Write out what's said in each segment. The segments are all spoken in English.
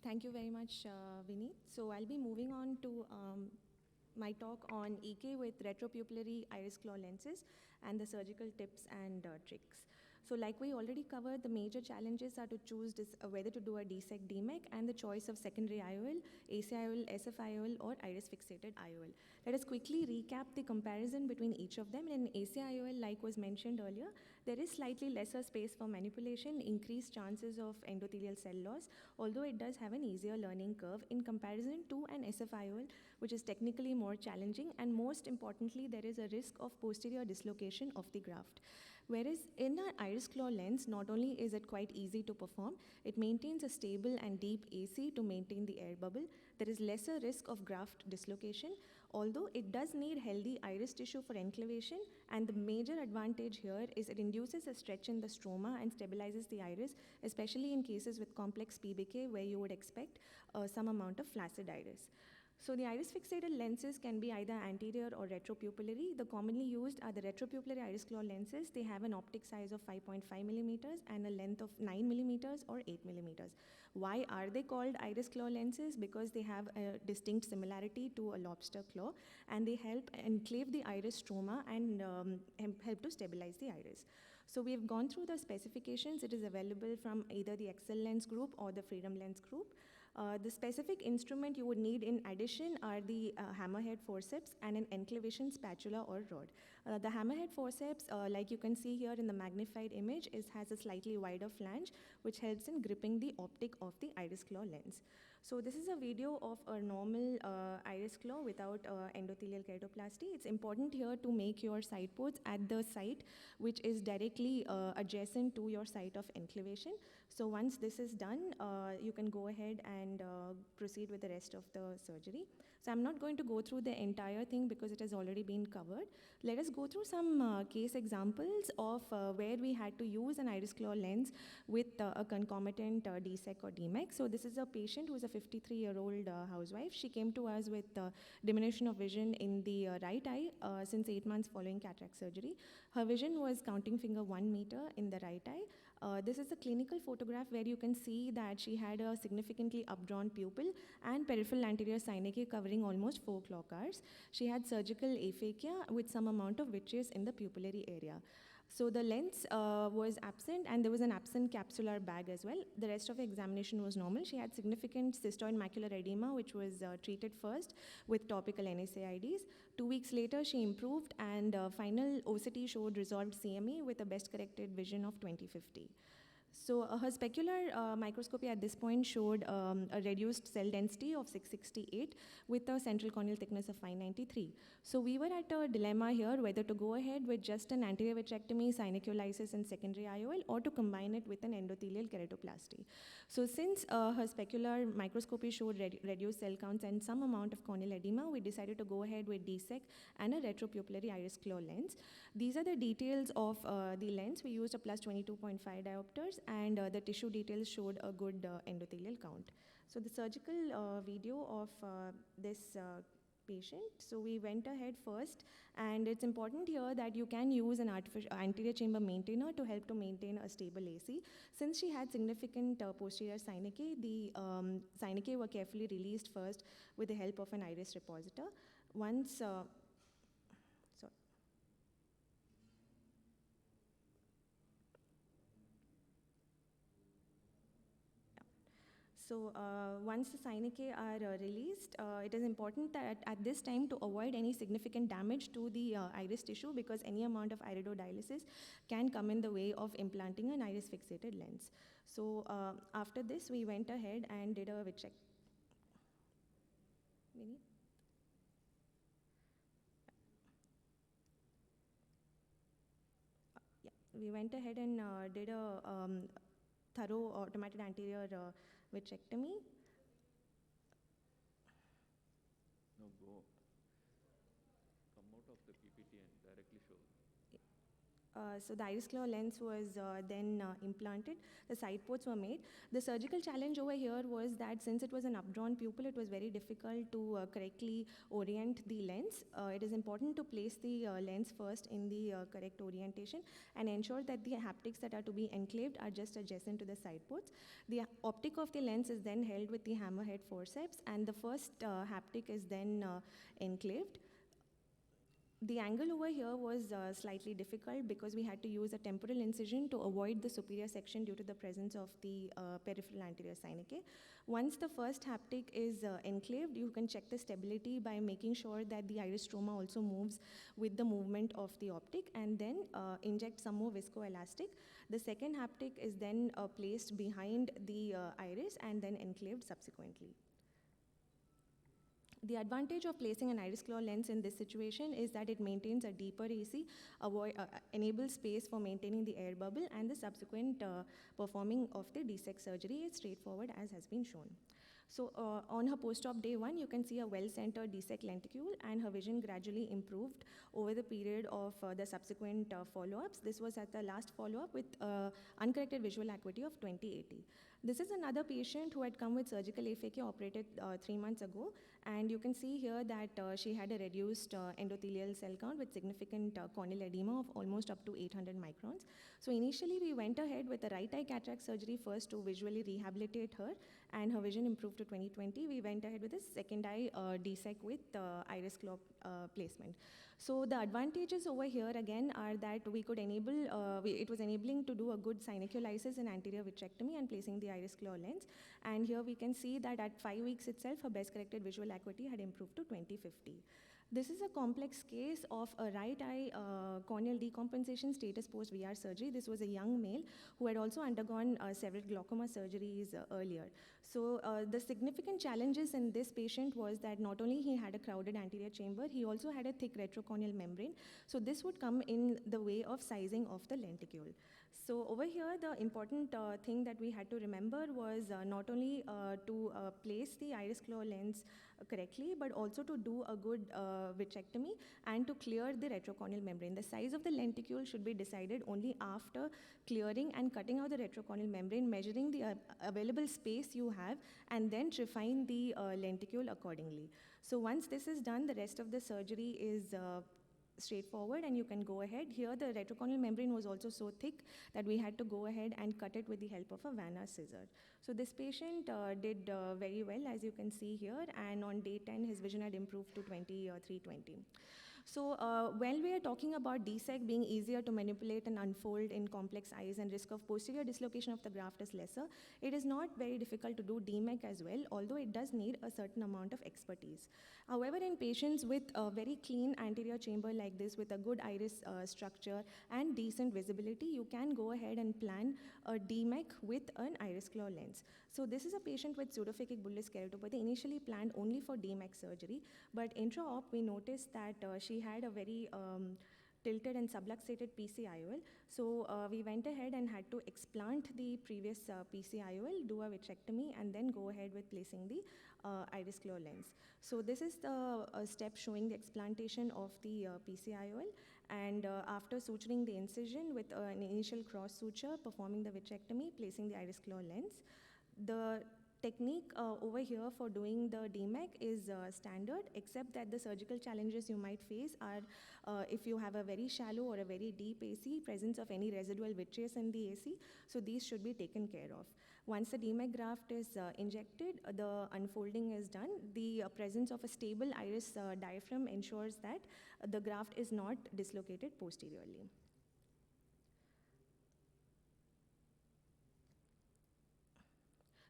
Thank you very much, Vineet. So I'll be moving on to my talk on EK with retropupillary iris claw lenses and the surgical tips and tricks. So like we already covered, the major challenges are to choose whether to do a DSEK, DMEK, and the choice of secondary IOL, AC IOL, SF IOL, or iris fixated IOL. Let us quickly recap the comparison between each of them. In AC IOL, like was mentioned earlier, there is slightly lesser space for manipulation, increased chances of endothelial cell loss, although it does have an easier learning curve in comparison to an SF IOL, which is technically more challenging, and most importantly, there is a risk of posterior dislocation of the graft. Whereas in an iris claw lens, not only is it quite easy to perform, it maintains a stable and deep AC to maintain the air bubble. There is lesser risk of graft dislocation, although it does need healthy iris tissue for enclavation, and the major advantage here is it induces a stretch in the stroma and stabilizes the iris, especially in cases with complex PBK where you would expect some amount of flaccid iris. So the iris fixated lenses can be either anterior or retropupillary. The commonly used are the retropupillary iris claw lenses. They have an optic size of 5.5 millimeters and a length of 9 millimeters or 8 millimeters. Why are they called iris claw lenses? Because they have a distinct similarity to a lobster claw, and they help enclave the iris stroma and help to stabilize the iris. So we've gone through the specifications. It is available from either the Excel Lens group or the Freedom Lens group. The specific instrument you would need in addition are the hammerhead forceps and an enclavation spatula or rod. The hammerhead forceps, like you can see here in the magnified image, has a slightly wider flange, which helps in gripping the optic of the iris claw lens. So this is a video of a normal iris claw without endothelial keratoplasty. It's important here to make your side ports at the site which is directly adjacent to your site of enclavation. So once this is done, you can go ahead and proceed with the rest of the surgery. So I'm not going to go through the entire thing because it has already been covered. Let us go through some case examples of where we had to use an iris claw lens with a concomitant DSEK or DMEK. So this is a patient who is a 53-year-old housewife. She came to us with diminution of vision in the right eye since 8 months following cataract surgery. Her vision was counting finger 1 meter in the right eye. This is a clinical photograph where you can see that she had a significantly updrawn pupil and peripheral anterior synechia covering almost 4 clock hours. She had surgical aphakia with some amount of vitreous in the pupillary area. So the lens was absent, and there was an absent capsular bag as well. The rest of the examination was normal. She had significant cystoid macular edema, which was treated first with topical NSAIDs. 2 weeks later, she improved, and final OCT showed resolved CME with a best corrected vision of 20/50. So her specular microscopy at this point showed a reduced cell density of 668 with a central corneal thickness of 593. So we were at a dilemma here whether to go ahead with just an anterior vitrectomy, synecholysis, and secondary IOL, or to combine it with an endothelial keratoplasty. So since her specular microscopy showed reduced cell counts and some amount of corneal edema, we decided to go ahead with DSEK and a retropupillary iris claw lens. These are the details of the lens. We used a plus 22.5 diopters, and the tissue details showed a good endothelial count. So the surgical video of this patient. So we went ahead first, and it's important here that you can use an anterior chamber maintainer to help to maintain a stable AC. Since she had significant posterior synechia, the synechia were carefully released first with the help of an iris repositor. Once So once the synechia are released, it is important that at this time to avoid any significant damage to the iris tissue, because any amount of iridodialysis can come in the way of implanting an iris fixated lens. So after this, we went ahead and did a check. We went ahead and did a thorough automated anterior vitrectomy. No, go. Come out of the PPT and directly show. So the iris claw lens was then implanted. The side ports were made. The surgical challenge over here was that since it was an updrawn pupil, it was very difficult to correctly orient the lens. It is important to place the lens first in the correct orientation and ensure that the haptics that are to be enclaved are just adjacent to the side ports. The optic of the lens is then held with the hammerhead forceps, and the first haptic is then enclaved. The angle over here was slightly difficult because we had to use a temporal incision to avoid the superior section due to the presence of the peripheral anterior synechiae. Once the first haptic is enclaved, you can check the stability by making sure that the iris stroma also moves with the movement of the optic, and then inject some more viscoelastic. The second haptic is then placed behind the iris and then enclaved subsequently. The advantage of placing an iris claw lens in this situation is that it maintains a deeper AC, enables space for maintaining the air bubble, and the subsequent performing of the DSEK surgery is straightforward as has been shown. So on her post-op day 1, you can see a well-centered DSEK lenticule, and her vision gradually improved over the period of the subsequent follow-ups. This was at the last follow-up with uncorrected visual acuity of 20/80. This is another patient who had come with surgical FAK, operated 3 months ago, and you can see here that she had a reduced endothelial cell count with significant corneal edema of almost up to 800 microns. So initially we went ahead with the right eye cataract surgery first to visually rehabilitate her, and her vision improved to 20/20. We went ahead with a second eye DSEK with iris claw placement. So the advantages over here again are that we could enable, it was enabling to do a good synechiolisis in anterior vitrectomy and placing the iris claw lens. And here we can see that at 5 weeks itself, her best corrected visual acuity had improved to 20/50. This is a complex case of a right eye corneal decompensation status post VR surgery. This was a young male who had also undergone several glaucoma surgeries earlier. So the significant challenges in this patient was that not only he had a crowded anterior chamber, he also had a thick retrocorneal membrane. So this would come in the way of sizing of the lenticule. So over here, the important thing that we had to remember was not only to place the iris claw lens correctly, but also to do a good vitrectomy and to clear the retrocorneal membrane. The size of the lenticule should be decided only after clearing and cutting out the retrocorneal membrane, measuring the available space you have, and then refine the lenticule accordingly. So once this is done, the rest of the surgery is straightforward and you can go ahead. Here the retrocorneal membrane was also so thick that we had to go ahead and cut it with the help of a Vanna scissor. So this patient did very well, as you can see here, and on day 10 his vision had improved to 23/20. So while we are talking about DSEK being easier to manipulate and unfold in complex eyes and risk of posterior dislocation of the graft is lesser, it is not very difficult to do DMEK as well, although it does need a certain amount of expertise. However, in patients with a very clean anterior chamber like this with a good iris structure and decent visibility, you can go ahead and plan a DMEK with an iris claw lens. So this is a patient with pseudophakic bullous keratopathy, initially planned only for DMEK surgery, but intra-op we noticed that she had a very tilted and subluxated PCIOL. So we went ahead and had to explant the previous PCIOL, do a vitrectomy, and then go ahead with placing the iris claw lens. So this is the step showing the explantation of the PCIOL, and after suturing the incision with an initial cross suture, performing the vitrectomy, placing the iris claw lens. The technique over here for doing the DMEK is standard, except that the surgical challenges you might face are if you have a very shallow or a very deep AC, presence of any residual vitreous in the AC, so these should be taken care of. Once the DMEK graft is injected, the unfolding is done. The presence of a stable iris diaphragm ensures that the graft is not dislocated posteriorly.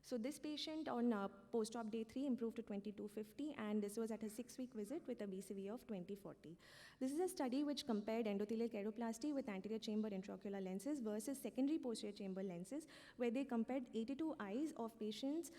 So this patient on post-op day 3 improved to 22/50, and this was at a 6-week visit with a BCVA of 20/40. This is a study which compared endothelial keratoplasty with anterior chamber intraocular lenses versus secondary posterior chamber lenses, where they compared 82 eyes of patients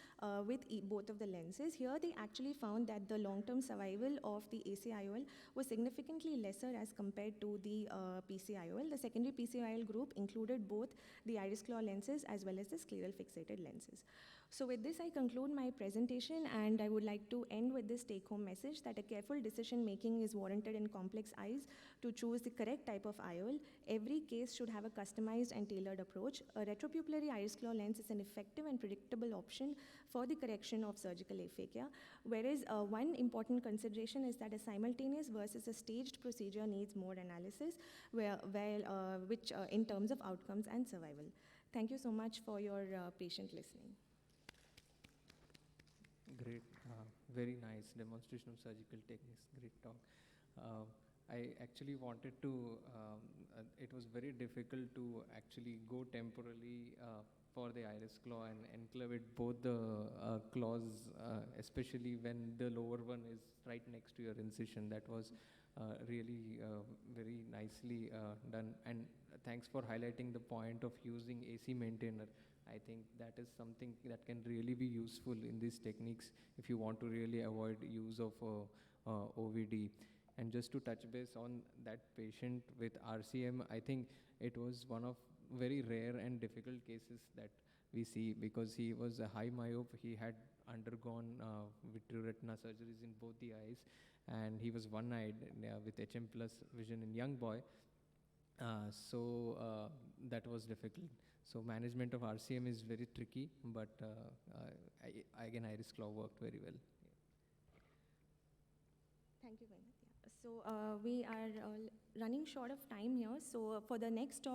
with both of the lenses. Here they actually found that the long-term survival of the ACIOL was significantly lesser as compared to the PCIOL. The secondary PCIOL group included both the iris claw lenses as well as the scleral fixated lenses. So with this, I conclude my presentation, and I would like to end with this take-home message that a careful decision-making is warranted in complex eyes to choose the correct type of IOL. Every case should have a customized and tailored approach. A retropupillary iris claw lens is an effective and predictable option for the correction of surgical aphakia, whereas one important consideration is that a simultaneous versus a staged procedure needs more analysis, which in terms of outcomes and survival. Thank you so much for your patient listening. Great, very nice demonstration of surgical techniques, great talk. I actually wanted to, it was very difficult to actually go temporally for the iris claw and enclavate both the claws, especially when the lower one is right next to your incision. That was really very nicely done. And thanks for highlighting the point of using AC maintainer. I think that is something that can really be useful in these techniques if you want to really avoid use of OVD. And just to touch base on that patient with RCM, I think it was one of very rare and difficult cases that we see because he was a high myope. He had undergone vitreoretina surgeries in both the eyes, and he was one-eyed with HM plus vision in young boy. So that was difficult. So management of RCM is very tricky, but again, iris claw worked very well. Thank you, Vinit. Yeah. So we are running short of time here. So for the next talk,